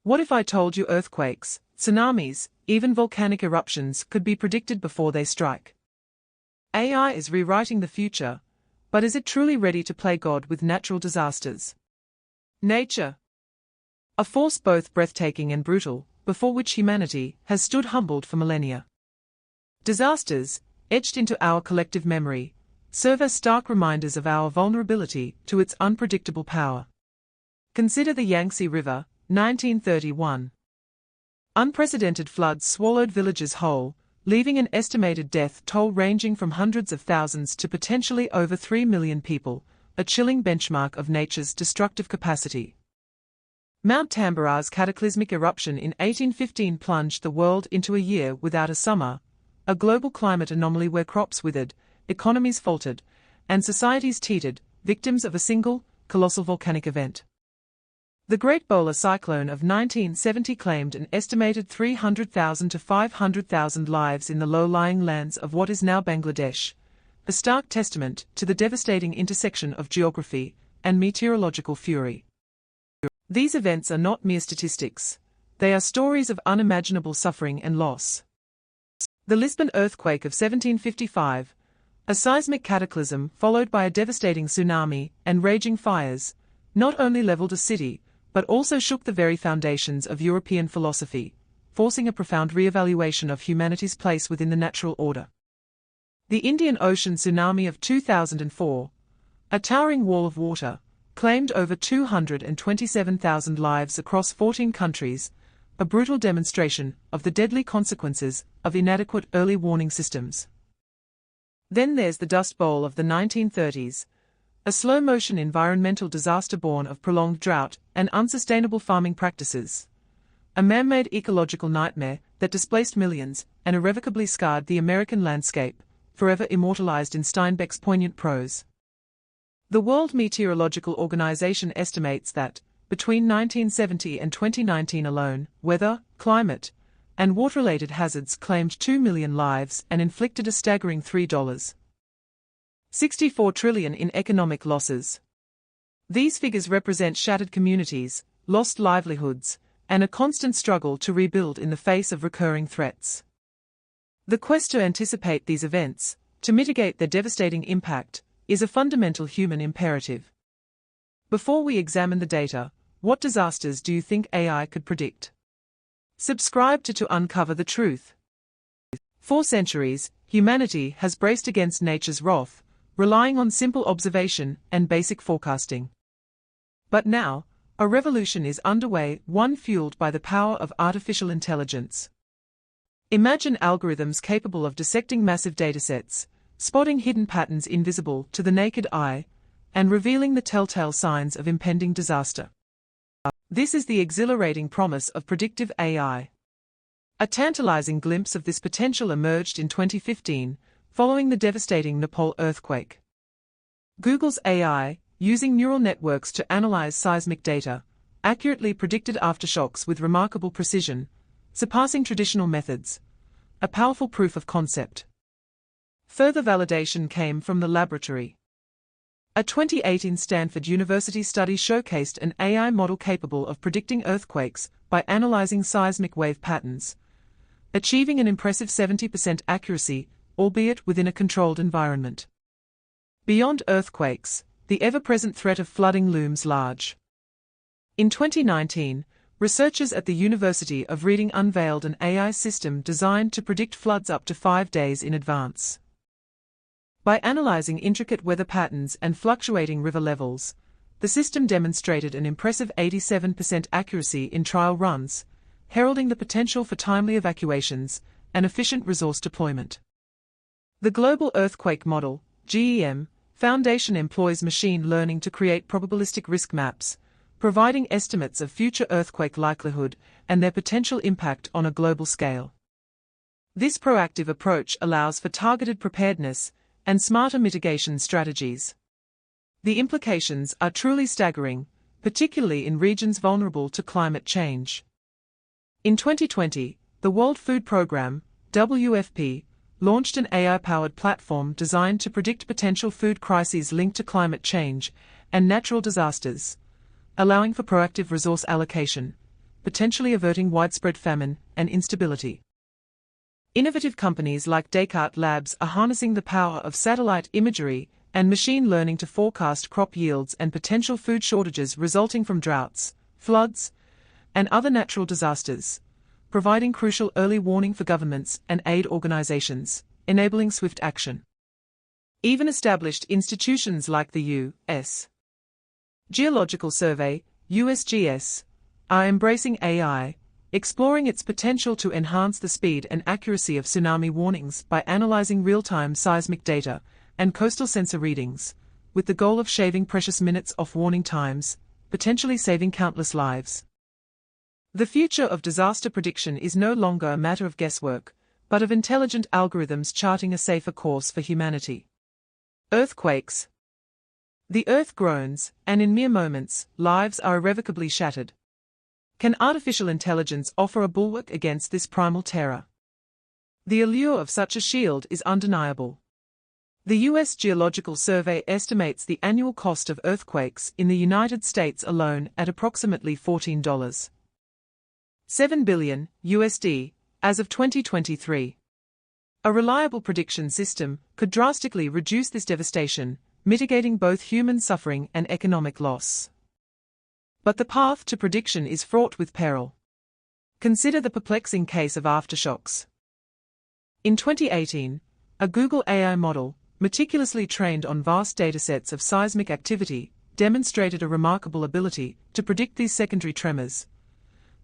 What if I told you earthquakes, tsunamis, even volcanic eruptions could be predicted before they strike? AI is rewriting the future, but is it truly ready to play God with natural disasters? Nature, a force both breathtaking and brutal, before which humanity has stood humbled for millennia. Disasters, etched into our collective memory, serve as stark reminders of our vulnerability to its unpredictable power. Consider the Yangtze River, 1931. Unprecedented floods swallowed villages whole, leaving an estimated death toll ranging from hundreds of thousands to potentially over 3 million people, a chilling benchmark of nature's destructive capacity. Mount Tambора's cataclysmic eruption in 1815 plunged the world into a year without a summer, a global climate anomaly where crops withered, economies faltered, and societies teetered, victims of a single, colossal volcanic event. The Great Bowler Cyclone of 1970 claimed an estimated 300,000 to 500,000 lives in the low-lying lands of what is now Bangladesh, a stark testament to the devastating intersection of geography and meteorological fury. These events are not mere statistics. They are stories of unimaginable suffering and loss. The Lisbon earthquake of 1755, a seismic cataclysm followed by a devastating tsunami and raging fires, not only leveled a city, but also shook the very foundations of European philosophy, forcing a profound re-evaluation of humanity's place within the natural order. The Indian Ocean tsunami of 2004, a towering wall of water, claimed over 227,000 lives across 14 countries, a brutal demonstration of the deadly consequences of inadequate early warning systems. Then there's the Dust Bowl of the 1930s, a slow-motion environmental disaster born of prolonged drought and unsustainable farming practices. A man-made ecological nightmare that displaced millions and irrevocably scarred the American landscape, forever immortalized in Steinbeck's poignant prose. The World Meteorological Organization estimates that, between 1970 and 2019 alone, weather, climate, and water-related hazards claimed 2 million lives and inflicted a staggering $3.64 trillion in economic losses. These figures represent shattered communities, lost livelihoods, and a constant struggle to rebuild in the face of recurring threats. The quest to anticipate these events, to mitigate their devastating impact, is a fundamental human imperative. Before we examine the data, what disasters do you think AI could predict? Subscribe to uncover the truth. For centuries, humanity has braced against nature's wrath, relying on simple observation and basic forecasting. But now, a revolution is underway, one fueled by the power of artificial intelligence. Imagine algorithms capable of dissecting massive datasets, spotting hidden patterns invisible to the naked eye, and revealing the telltale signs of impending disaster. This is the exhilarating promise of predictive AI. A tantalizing glimpse of this potential emerged in 2015, following the devastating Nepal earthquake. Google's AI, using neural networks to analyze seismic data, accurately predicted aftershocks with remarkable precision, surpassing traditional methods, a powerful proof of concept. Further validation came from the laboratory. A 2018 Stanford University study showcased an AI model capable of predicting earthquakes by analyzing seismic wave patterns, achieving an impressive 70% accuracy, albeit within a controlled environment. Beyond earthquakes, the ever-present threat of flooding looms large. In 2019, researchers at the University of Reading unveiled an AI system designed to predict floods up to 5 days in advance. By analyzing intricate weather patterns and fluctuating river levels, the system demonstrated an impressive 87% accuracy in trial runs, heralding the potential for timely evacuations and efficient resource deployment. The Global Earthquake Model, GEM, Foundation employs machine learning to create probabilistic risk maps, providing estimates of future earthquake likelihood and their potential impact on a global scale. This proactive approach allows for targeted preparedness and smarter mitigation strategies. The implications are truly staggering, particularly in regions vulnerable to climate change. In 2020, the World Food Programme, WFP, launched an AI-powered platform designed to predict potential food crises linked to climate change and natural disasters, allowing for proactive resource allocation, potentially averting widespread famine and instability. Innovative companies like Descartes Labs are harnessing the power of satellite imagery and machine learning to forecast crop yields and potential food shortages resulting from droughts, floods, and other natural disasters, providing crucial early warning for governments and aid organizations, enabling swift action. Even established institutions like the U.S. Geological Survey, USGS, are embracing AI, exploring its potential to enhance the speed and accuracy of tsunami warnings by analyzing real-time seismic data and coastal sensor readings, with the goal of shaving precious minutes off warning times, potentially saving countless lives. The future of disaster prediction is no longer a matter of guesswork, but of intelligent algorithms charting a safer course for humanity. Earthquakes. The earth groans, and in mere moments, lives are irrevocably shattered. Can artificial intelligence offer a bulwark against this primal terror? The allure of such a shield is undeniable. The U.S. Geological Survey estimates the annual cost of earthquakes in the United States alone at approximately $14.7 billion USD as of 2023. A reliable prediction system could drastically reduce this devastation, mitigating both human suffering and economic loss. But the path to prediction is fraught with peril. Consider the perplexing case of aftershocks. In 2018, a Google AI model, meticulously trained on vast datasets of seismic activity, demonstrated a remarkable ability to predict these secondary tremors,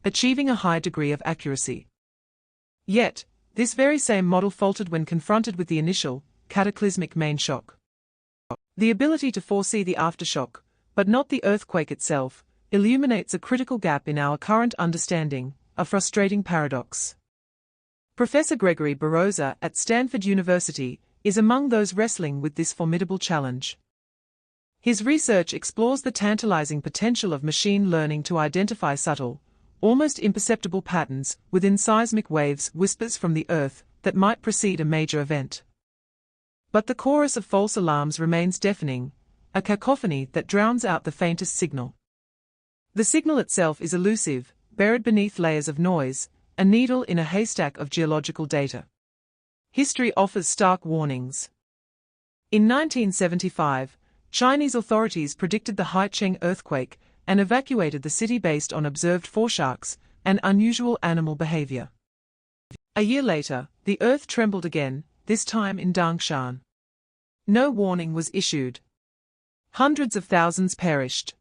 achieving a high degree of accuracy. Yet, this very same model faltered when confronted with the initial, cataclysmic main shock. The ability to foresee the aftershock, but not the earthquake itself, illuminates a critical gap in our current understanding, a frustrating paradox. Professor Gregory Barroza at Stanford University is among those wrestling with this formidable challenge. His research explores the tantalizing potential of machine learning to identify subtle, almost imperceptible patterns within seismic waves, whispers from the earth that might precede a major event. But the chorus of false alarms remains deafening, a cacophony that drowns out the faintest signal. The signal itself is elusive, buried beneath layers of noise, a needle in a haystack of geological data. History offers stark warnings. In 1975, Chinese authorities predicted the Haicheng earthquake and evacuated the city based on observed foresharks and unusual animal behavior. A year later, the earth trembled again, this time in Dangshan. No warning was issued. Hundreds of thousands perished.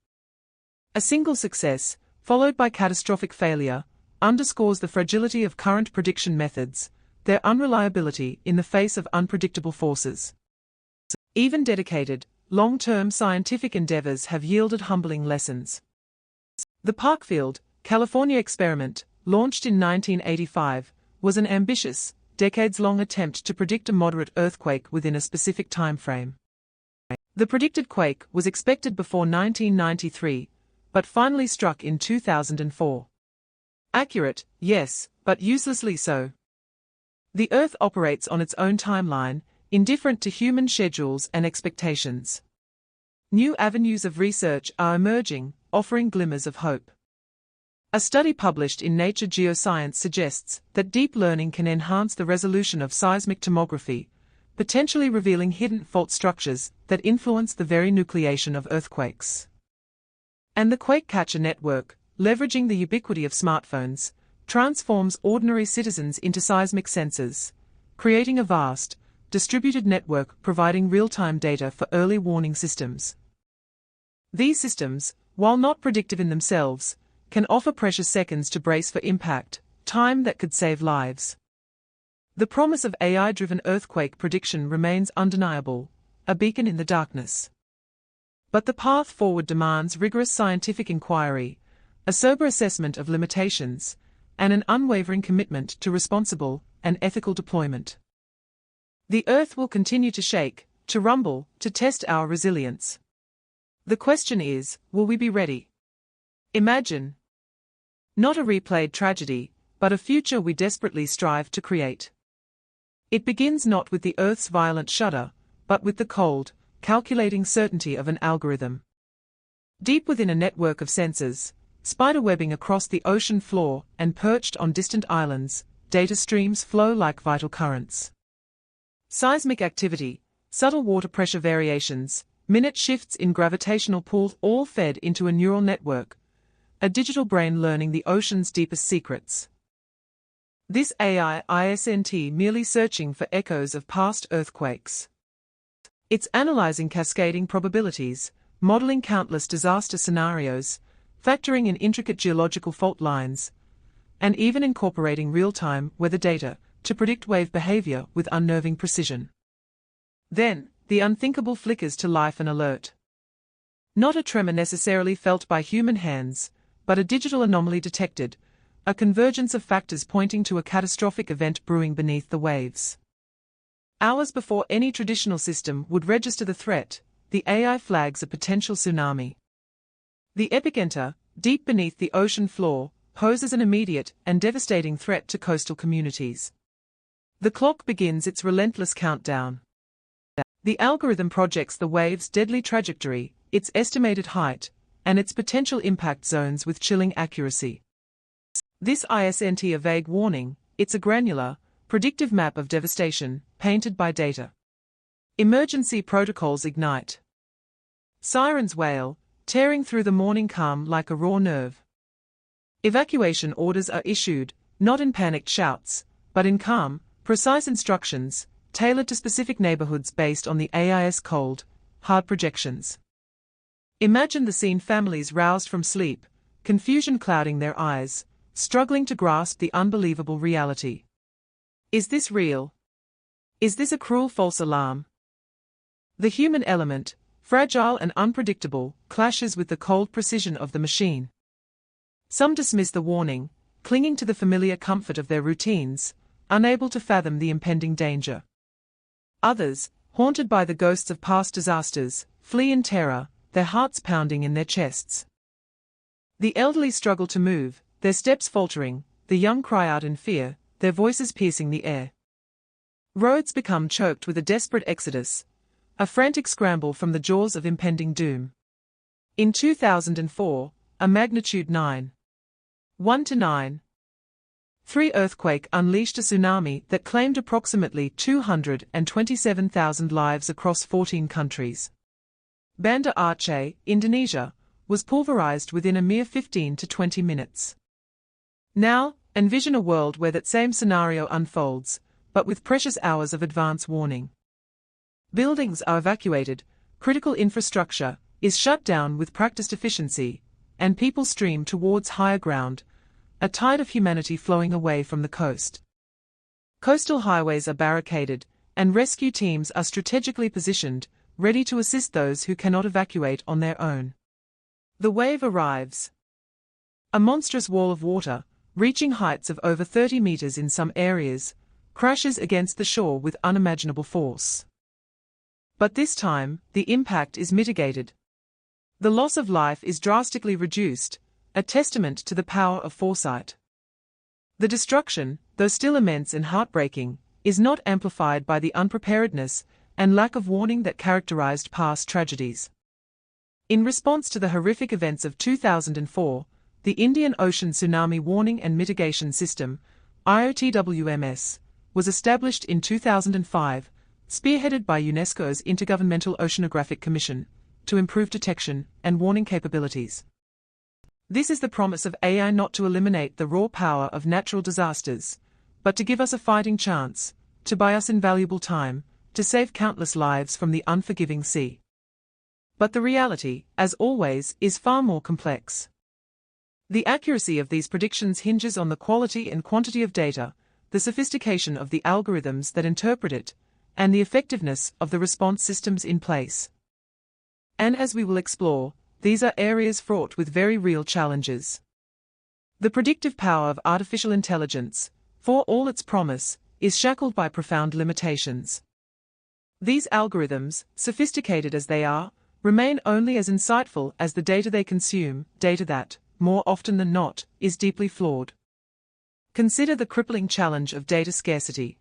A single success, followed by catastrophic failure, underscores the fragility of current prediction methods, their unreliability in the face of unpredictable forces. Even dedicated, long-term scientific endeavors have yielded humbling lessons. The Parkfield, California experiment, launched in 1985, was an ambitious, decades-long attempt to predict a moderate earthquake within a specific time frame. The predicted quake was expected before 1993, but finally struck in 2004. Accurate, yes, but uselessly so. The Earth operates on its own timeline, indifferent to human schedules and expectations. New avenues of research are emerging, offering glimmers of hope. A study published in Nature Geoscience suggests that deep learning can enhance the resolution of seismic tomography, potentially revealing hidden fault structures that influence the very nucleation of earthquakes. And the Quake Catcher Network, leveraging the ubiquity of smartphones, transforms ordinary citizens into seismic sensors, creating a vast, distributed network providing real-time data for early warning systems. These systems, while not predictive in themselves, can offer precious seconds to brace for impact, time that could save lives. The promise of AI-driven earthquake prediction remains undeniable, a beacon in the darkness. But the path forward demands rigorous scientific inquiry, a sober assessment of limitations, and an unwavering commitment to responsible and ethical deployment. The Earth will continue to shake, to rumble, to test our resilience. The question is, will we be ready? Imagine not a replayed tragedy, but a future we desperately strive to create. It begins not with the Earth's violent shudder, but with the cold, calculating certainty of an algorithm. Deep within a network of sensors, spiderwebbing across the ocean floor and perched on distant islands, data streams flow like vital currents. Seismic activity, subtle water pressure variations, minute shifts in gravitational pull, all fed into a neural network, a digital brain learning the ocean's deepest secrets. This AI isn't merely searching for echoes of past earthquakes. It's analyzing cascading probabilities, modeling countless disaster scenarios, factoring in intricate geological fault lines, and even incorporating real-time weather data to predict wave behavior with unnerving precision. Then, the unthinkable flickers to life and alert. Not a tremor necessarily felt by human hands, but a digital anomaly detected, a convergence of factors pointing to a catastrophic event brewing beneath the waves. Hours before any traditional system would register the threat, the AI flags a potential tsunami. The epicenter, deep beneath the ocean floor, poses an immediate and devastating threat to coastal communities. The clock begins its relentless countdown. The algorithm projects the wave's deadly trajectory, its estimated height, and its potential impact zones with chilling accuracy. This isn't a vague warning, it's a granular, predictive map of devastation, painted by data. Emergency protocols ignite. Sirens wail, tearing through the morning calm like a raw nerve. Evacuation orders are issued, not in panicked shouts, but in calm, precise instructions, tailored to specific neighborhoods based on the AI's cold, hard projections. Imagine the scene: families roused from sleep, confusion clouding their eyes, struggling to grasp the unbelievable reality. Is this real? Is this a cruel false alarm? The human element, fragile and unpredictable, clashes with the cold precision of the machine. Some dismiss the warning, clinging to the familiar comfort of their routines, unable to fathom the impending danger. Others, haunted by the ghosts of past disasters, flee in terror, their hearts pounding in their chests. The elderly struggle to move, their steps faltering, the young cry out in fear, their voices piercing the air. Roads become choked with a desperate exodus, a frantic scramble from the jaws of impending doom. In 2004, a magnitude 9.1 to 9.3 earthquake unleashed a tsunami that claimed approximately 227,000 lives across 14 countries. Banda Aceh, Indonesia, was pulverized within a mere 15 to 20 minutes. Now, envision a world where that same scenario unfolds, but with precious hours of advance warning. Buildings are evacuated, critical infrastructure is shut down with practiced efficiency, and people stream towards higher ground, a tide of humanity flowing away from the coast. Coastal highways are barricaded, and rescue teams are strategically positioned, ready to assist those who cannot evacuate on their own. The wave arrives. A monstrous wall of water, reaching heights of over 30 meters in some areas, crashes against the shore with unimaginable force. But this time, the impact is mitigated. The loss of life is drastically reduced, a testament to the power of foresight. The destruction, though still immense and heartbreaking, is not amplified by the unpreparedness and lack of warning that characterized past tragedies. In response to the horrific events of 2004, the Indian Ocean Tsunami Warning and Mitigation System, IOTWMS, was established in 2005, spearheaded by UNESCO's Intergovernmental Oceanographic Commission, to improve detection and warning capabilities. This is the promise of AI, not to eliminate the raw power of natural disasters, but to give us a fighting chance, to buy us invaluable time, to save countless lives from the unforgiving sea. But the reality, as always, is far more complex. The accuracy of these predictions hinges on the quality and quantity of data, the sophistication of the algorithms that interpret it, and the effectiveness of the response systems in place. And as we will explore, these are areas fraught with very real challenges. The predictive power of artificial intelligence, for all its promise, is shackled by profound limitations. These algorithms, sophisticated as they are, remain only as insightful as the data they consume, data that, more often than not, is deeply flawed. Consider the crippling challenge of data scarcity.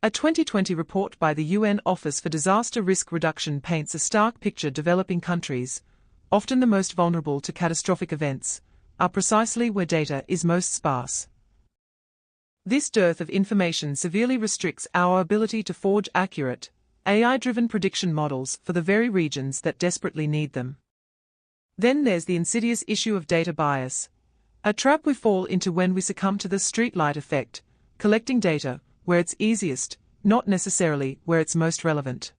A 2020 report by the UN Office for Disaster Risk Reduction paints a stark picture. Developing countries, often the most vulnerable to catastrophic events, are precisely where data is most sparse. This dearth of information severely restricts our ability to forge accurate, AI-driven prediction models for the very regions that desperately need them. Then there's the insidious issue of data bias, a trap we fall into when we succumb to the streetlight effect, collecting data where it's easiest, not necessarily where it's most relevant.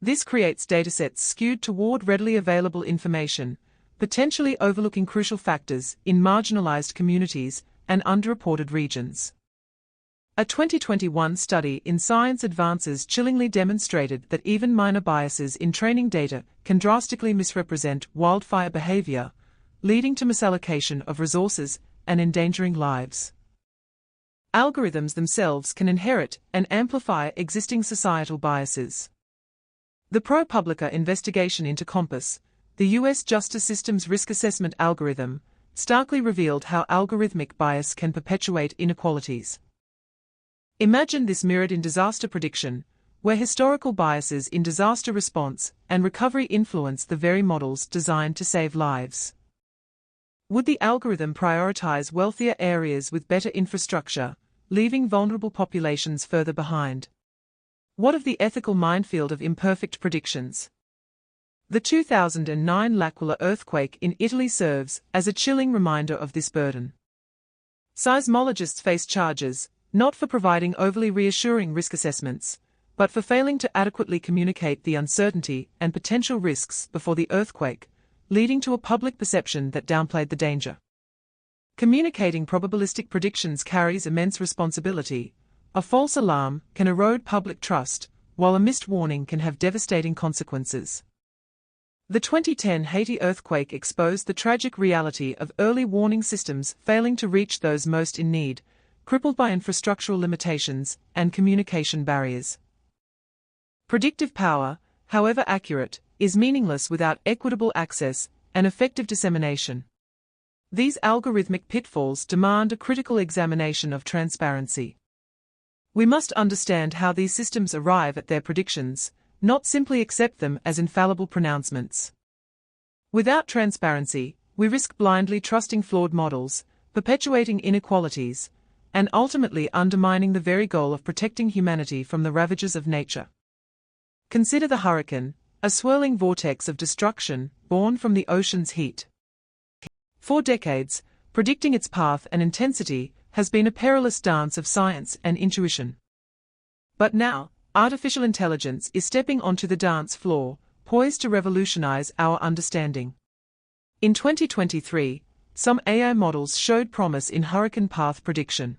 This creates datasets skewed toward readily available information, potentially overlooking crucial factors in marginalized communities and underreported regions. A 2021 study in Science Advances chillingly demonstrated that even minor biases in training data can drastically misrepresent wildfire behavior, leading to misallocation of resources and endangering lives. Algorithms themselves can inherit and amplify existing societal biases. The ProPublica investigation into Compass, the U.S. justice system's risk assessment algorithm, starkly revealed how algorithmic bias can perpetuate inequalities. Imagine this mirrored in disaster prediction, where historical biases in disaster response and recovery influence the very models designed to save lives. Would the algorithm prioritize wealthier areas with better infrastructure, leaving vulnerable populations further behind? What of the ethical minefield of imperfect predictions? The 2009 L'Aquila earthquake in Italy serves as a chilling reminder of this burden. Seismologists face charges, not for providing overly reassuring risk assessments, but for failing to adequately communicate the uncertainty and potential risks before the earthquake, leading to a public perception that downplayed the danger. Communicating probabilistic predictions carries immense responsibility. A false alarm can erode public trust, while a missed warning can have devastating consequences. The 2010 Haiti earthquake exposed the tragic reality of early warning systems failing to reach those most in need, crippled by infrastructural limitations and communication barriers. Predictive power, however accurate, is meaningless without equitable access and effective dissemination. These algorithmic pitfalls demand a critical examination of transparency. We must understand how these systems arrive at their predictions, not simply accept them as infallible pronouncements. Without transparency, we risk blindly trusting flawed models, perpetuating inequalities, and ultimately undermining the very goal of protecting humanity from the ravages of nature. Consider the hurricane, a swirling vortex of destruction born from the ocean's heat. For decades, predicting its path and intensity has been a perilous dance of science and intuition. But now, artificial intelligence is stepping onto the dance floor, poised to revolutionize our understanding. In 2023, some AI models showed promise in hurricane path prediction.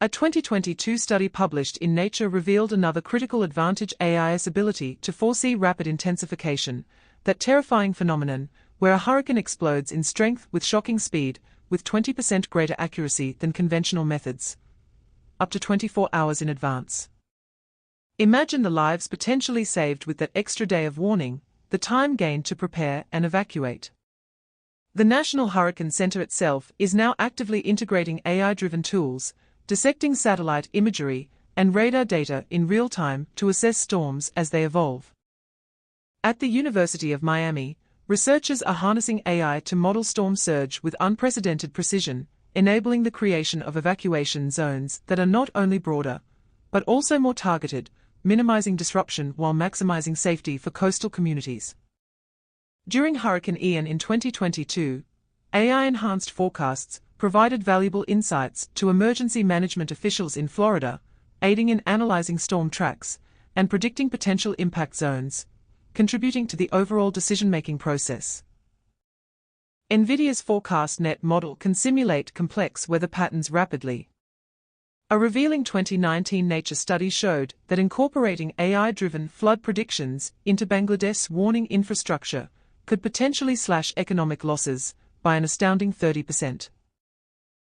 A 2022 study published in Nature revealed another critical advantage: AI's ability to foresee rapid intensification, that terrifying phenomenon where a hurricane explodes in strength with shocking speed, with 20% greater accuracy than conventional methods, up to 24 hours in advance. Imagine the lives potentially saved with that extra day of warning, the time gained to prepare and evacuate. The National Hurricane Center itself is now actively integrating AI-driven tools, dissecting satellite imagery and radar data in real time to assess storms as they evolve. At the University of Miami, researchers are harnessing AI to model storm surge with unprecedented precision, enabling the creation of evacuation zones that are not only broader, but also more targeted, minimizing disruption while maximizing safety for coastal communities. During Hurricane Ian in 2022, AI-enhanced forecasts provided valuable insights to emergency management officials in Florida, aiding in analyzing storm tracks and predicting potential impact zones, contributing to the overall decision-making process. NVIDIA's ForecastNet model can simulate complex weather patterns rapidly. A revealing 2019 Nature study showed that incorporating AI-driven flood predictions into Bangladesh's warning infrastructure could potentially slash economic losses by an astounding 30%.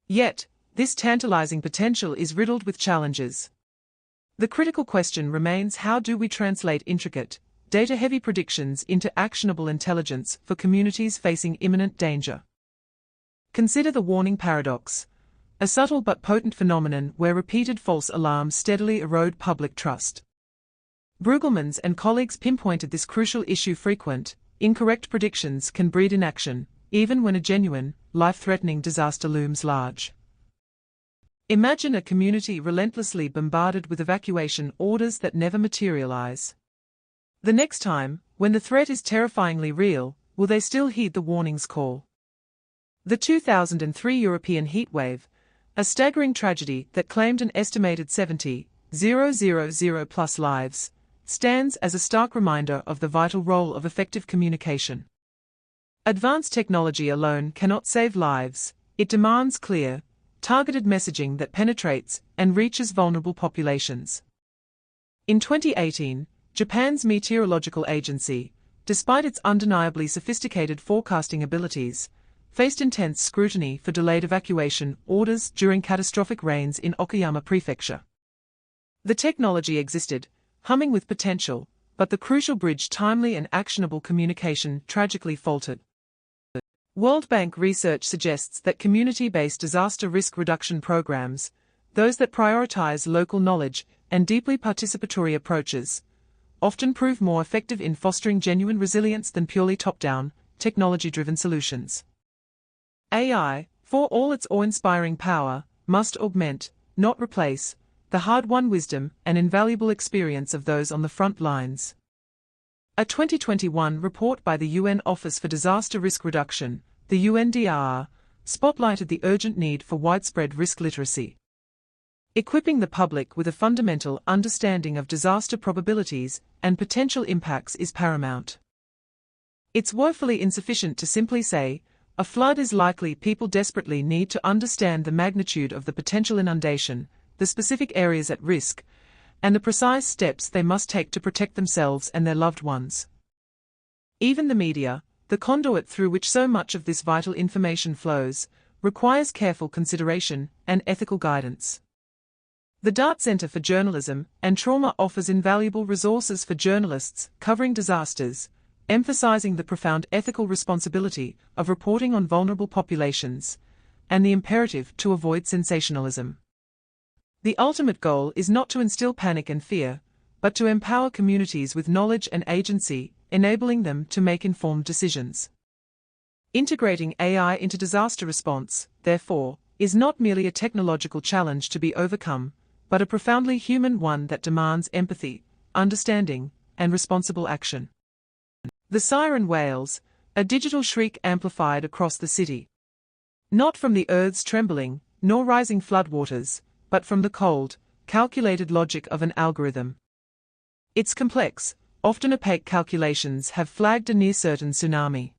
Yet, this tantalizing potential is riddled with challenges. The critical question remains: how do we translate intricate, data-heavy predictions into actionable intelligence for communities facing imminent danger? Consider the warning paradox, a subtle but potent phenomenon where repeated false alarms steadily erode public trust. Brueggelmans and colleagues pinpointed this crucial issue: frequent, incorrect predictions can breed inaction, even when a genuine, life-threatening disaster looms large. Imagine a community relentlessly bombarded with evacuation orders that never materialize. The next time, when the threat is terrifyingly real, will they still heed the warning's call? The 2003 European heatwave, a staggering tragedy that claimed an estimated 70,000 plus lives, stands as a stark reminder of the vital role of effective communication. Advanced technology alone cannot save lives. It demands clear, targeted messaging that penetrates and reaches vulnerable populations. In 2018, Japan's meteorological agency, despite its undeniably sophisticated forecasting abilities, faced intense scrutiny for delayed evacuation orders during catastrophic rains in Okayama Prefecture. The technology existed, humming with potential, but the crucial bridge timely and actionable communication tragically faltered. World Bank research suggests that community-based disaster risk reduction programs, those that prioritize local knowledge and deeply participatory approaches, often prove more effective in fostering genuine resilience than purely top-down, technology-driven solutions. AI, for all its awe-inspiring power, must augment, not replace, the hard-won wisdom and invaluable experience of those on the front lines. A 2021 report by the UN Office for Disaster Risk Reduction, the UNDRR, spotlighted the urgent need for widespread risk literacy. Equipping the public with a fundamental understanding of disaster probabilities and potential impacts is paramount. It's woefully insufficient to simply say, a flood is likely. People desperately need to understand the magnitude of the potential inundation, the specific areas at risk, and the precise steps they must take to protect themselves and their loved ones. Even the media, the conduit through which so much of this vital information flows, requires careful consideration and ethical guidance. The Dart Center for Journalism and Trauma offers invaluable resources for journalists covering disasters, emphasizing the profound ethical responsibility of reporting on vulnerable populations and the imperative to avoid sensationalism. The ultimate goal is not to instill panic and fear, but to empower communities with knowledge and agency, enabling them to make informed decisions. Integrating AI into disaster response, therefore, is not merely a technological challenge to be overcome, but a profoundly human one that demands empathy, understanding, and responsible action. The siren wails, a digital shriek amplified across the city. Not from the earth's trembling, nor rising floodwaters, but from the cold, calculated logic of an algorithm. Its complex, often opaque calculations have flagged a near-certain tsunami.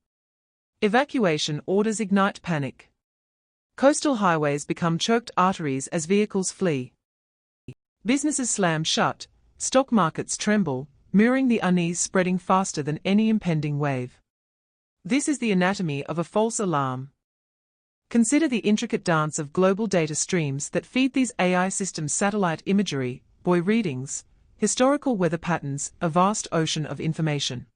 Evacuation orders ignite panic. Coastal highways become choked arteries as vehicles flee. Businesses slam shut, stock markets tremble, mirroring the unease spreading faster than any impending wave. This is the anatomy of a false alarm. Consider the intricate dance of global data streams that feed these AI systems: satellite imagery, buoy readings, historical weather patterns, a vast ocean of information.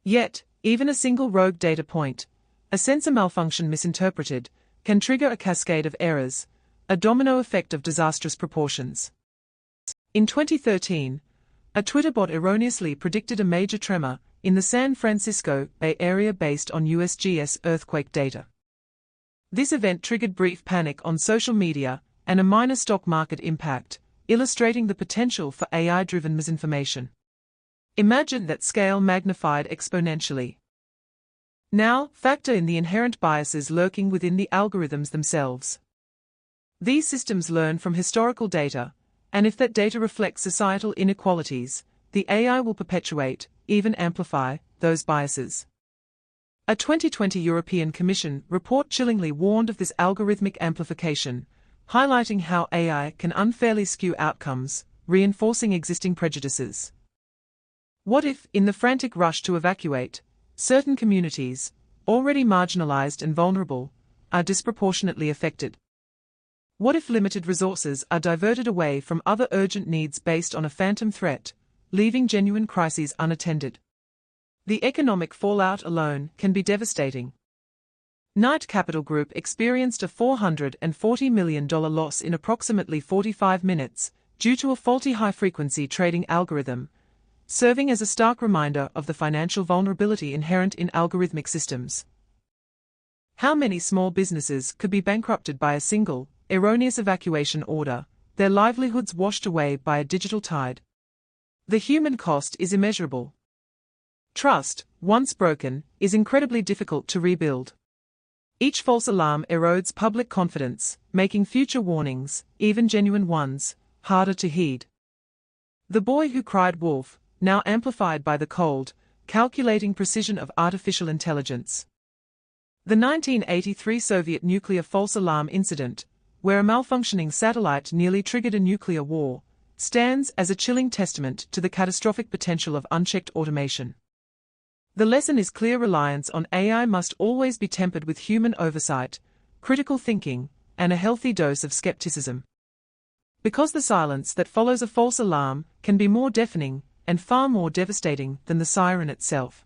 Yet, even a single rogue data point, a sensor malfunction misinterpreted, can trigger a cascade of errors, a domino effect of disastrous proportions. In 2013, a Twitter bot erroneously predicted a major tremor in the San Francisco Bay Area based on USGS earthquake data. This event triggered brief panic on social media and a minor stock market impact, illustrating the potential for AI-driven misinformation. Imagine that scale magnified exponentially. Now, factor in the inherent biases lurking within the algorithms themselves. These systems learn from historical data, and if that data reflects societal inequalities, the AI will perpetuate, even amplify, those biases. A 2020 European Commission report chillingly warned of this algorithmic amplification, highlighting how AI can unfairly skew outcomes, reinforcing existing prejudices. What if, in the frantic rush to evacuate, certain communities, already marginalized and vulnerable, are disproportionately affected? What if limited resources are diverted away from other urgent needs based on a phantom threat, leaving genuine crises unattended? The economic fallout alone can be devastating. Knight Capital Group experienced a $440 million loss in approximately 45 minutes due to a faulty high-frequency trading algorithm, serving as a stark reminder of the financial vulnerability inherent in algorithmic systems. How many small businesses could be bankrupted by a single, erroneous evacuation order, their livelihoods washed away by a digital tide? The human cost is immeasurable. Trust, once broken, is incredibly difficult to rebuild. Each false alarm erodes public confidence, making future warnings, even genuine ones, harder to heed. The boy who cried wolf, now amplified by the cold, calculating precision of artificial intelligence. The 1983 Soviet nuclear false alarm incident, where a malfunctioning satellite nearly triggered a nuclear war, stands as a chilling testament to the catastrophic potential of unchecked automation. The lesson is clear: reliance on AI must always be tempered with human oversight, critical thinking, and a healthy dose of skepticism. Because the silence that follows a false alarm can be more deafening and far more devastating than the siren itself.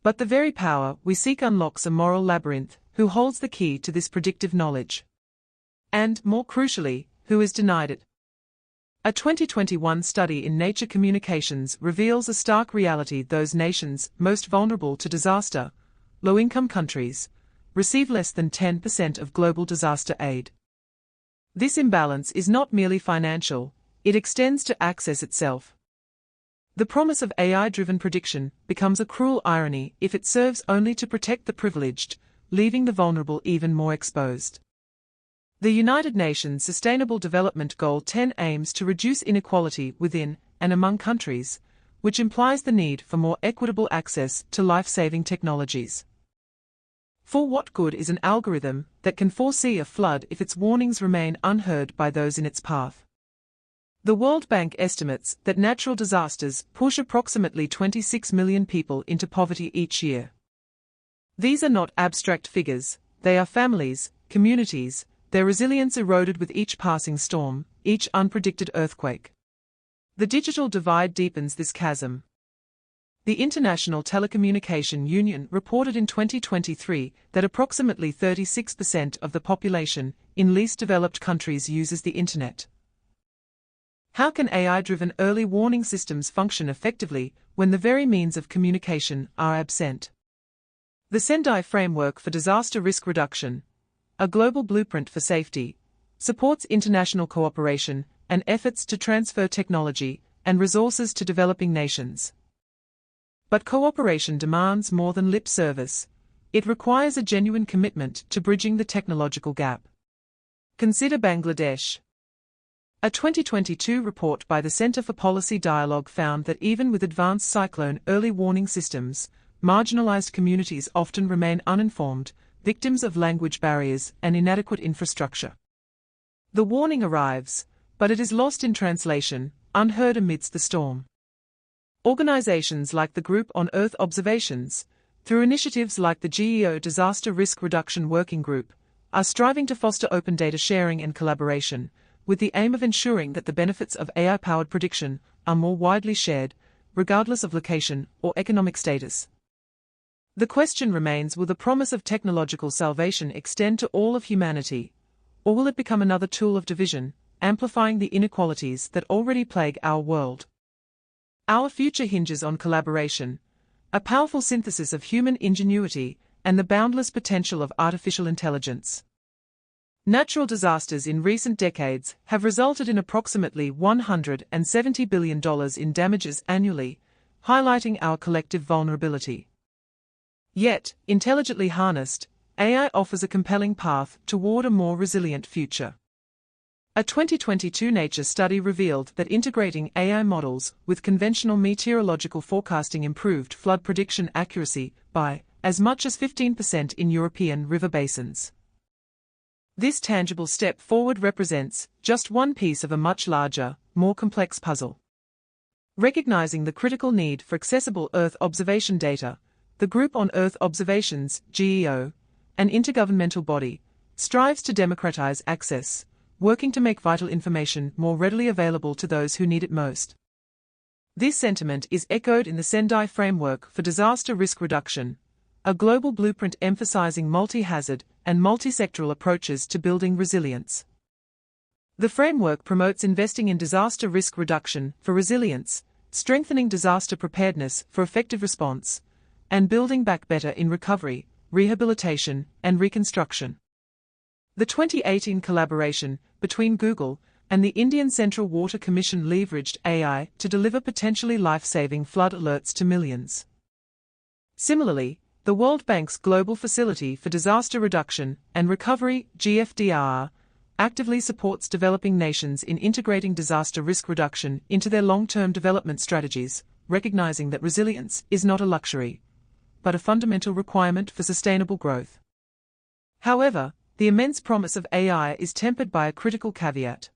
But the very power we seek unlocks a moral labyrinth. Who holds the key to this predictive knowledge? And, more crucially, who is denied it? A 2021 study in Nature Communications reveals a stark reality: those nations most vulnerable to disaster, low-income countries, receive less than 10% of global disaster aid. This imbalance is not merely financial, it extends to access itself. The promise of AI-driven prediction becomes a cruel irony if it serves only to protect the privileged, leaving the vulnerable even more exposed. The United Nations Sustainable Development Goal 10 aims to reduce inequality within and among countries, which implies the need for more equitable access to life-saving technologies. For what good is an algorithm that can foresee a flood if its warnings remain unheard by those in its path? The World Bank estimates that natural disasters push approximately 26 million people into poverty each year. These are not abstract figures, they are families, communities, their resilience eroded with each passing storm, each unpredicted earthquake. The digital divide deepens this chasm. The International Telecommunication Union reported in 2023 that approximately 36% of the population in least developed countries uses the Internet. How can AI-driven early warning systems function effectively when the very means of communication are absent? The Sendai Framework for Disaster Risk Reduction, a global blueprint for safety, supports international cooperation and efforts to transfer technology and resources to developing nations. But cooperation demands more than lip service. It requires a genuine commitment to bridging the technological gap. Consider Bangladesh. A 2022 report by the Center for Policy Dialogue found that even with advanced cyclone early warning systems, marginalized communities often remain uninformed, victims of language barriers and inadequate infrastructure. The warning arrives, but it is lost in translation, unheard amidst the storm. Organizations like the Group on Earth Observations, through initiatives like the GEO Disaster Risk Reduction Working Group, are striving to foster open data sharing and collaboration, with the aim of ensuring that the benefits of AI-powered prediction are more widely shared, regardless of location or economic status. The question remains: will the promise of technological salvation extend to all of humanity, or will it become another tool of division, amplifying the inequalities that already plague our world? Our future hinges on collaboration, a powerful synthesis of human ingenuity and the boundless potential of artificial intelligence. Natural disasters in recent decades have resulted in approximately $170 billion in damages annually, highlighting our collective vulnerability. Yet, intelligently harnessed, AI offers a compelling path toward a more resilient future. A 2022 Nature study revealed that integrating AI models with conventional meteorological forecasting improved flood prediction accuracy by as much as 15% in European river basins. This tangible step forward represents just one piece of a much larger, more complex puzzle. Recognizing the critical need for accessible Earth observation data, the Group on Earth Observations, GEO, an intergovernmental body, strives to democratize access, working to make vital information more readily available to those who need it most. This sentiment is echoed in the Sendai Framework for Disaster Risk Reduction, a global blueprint emphasizing multi-hazard and multi-sectoral approaches to building resilience. The framework promotes investing in disaster risk reduction for resilience, strengthening disaster preparedness for effective response, and building back better in recovery, rehabilitation, and reconstruction. The 2018 collaboration between Google and the Indian Central Water Commission leveraged AI to deliver potentially life-saving flood alerts to millions. Similarly, the World Bank's Global Facility for Disaster Reduction and Recovery (GFDR) actively supports developing nations in integrating disaster risk reduction into their long-term development strategies, recognizing that resilience is not a luxury, but a fundamental requirement for sustainable growth. However, the immense promise of AI is tempered by a critical caveat.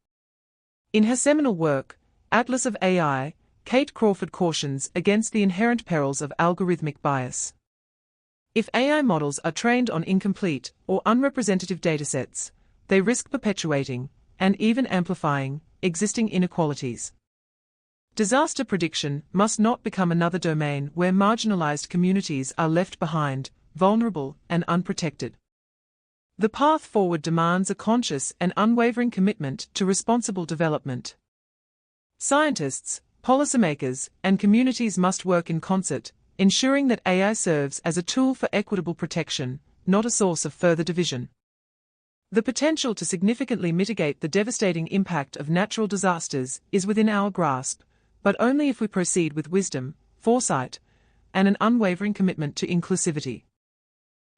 In her seminal work, Atlas of AI, Kate Crawford cautions against the inherent perils of algorithmic bias. If AI models are trained on incomplete or unrepresentative datasets, they risk perpetuating, and even amplifying, existing inequalities. Disaster prediction must not become another domain where marginalized communities are left behind, vulnerable and unprotected. The path forward demands a conscious and unwavering commitment to responsible development. Scientists, policymakers, and communities must work in concert, ensuring that AI serves as a tool for equitable protection, not a source of further division. The potential to significantly mitigate the devastating impact of natural disasters is within our grasp, but only if we proceed with wisdom, foresight, and an unwavering commitment to inclusivity.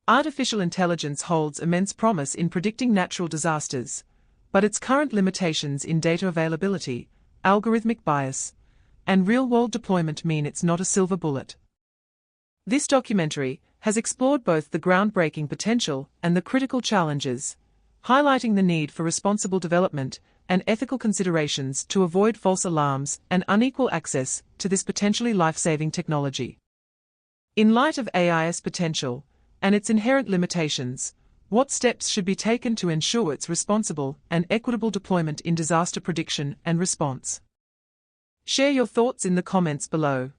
Artificial intelligence holds immense promise in predicting natural disasters, but its current limitations in data availability, algorithmic bias, and real-world deployment mean it's not a silver bullet. This documentary has explored both the groundbreaking potential and the critical challenges, highlighting the need for responsible development and ethical considerations to avoid false alarms and unequal access to this potentially life-saving technology. In light of AI's potential and its inherent limitations, what steps should be taken to ensure its responsible and equitable deployment in disaster prediction and response? Share your thoughts in the comments below.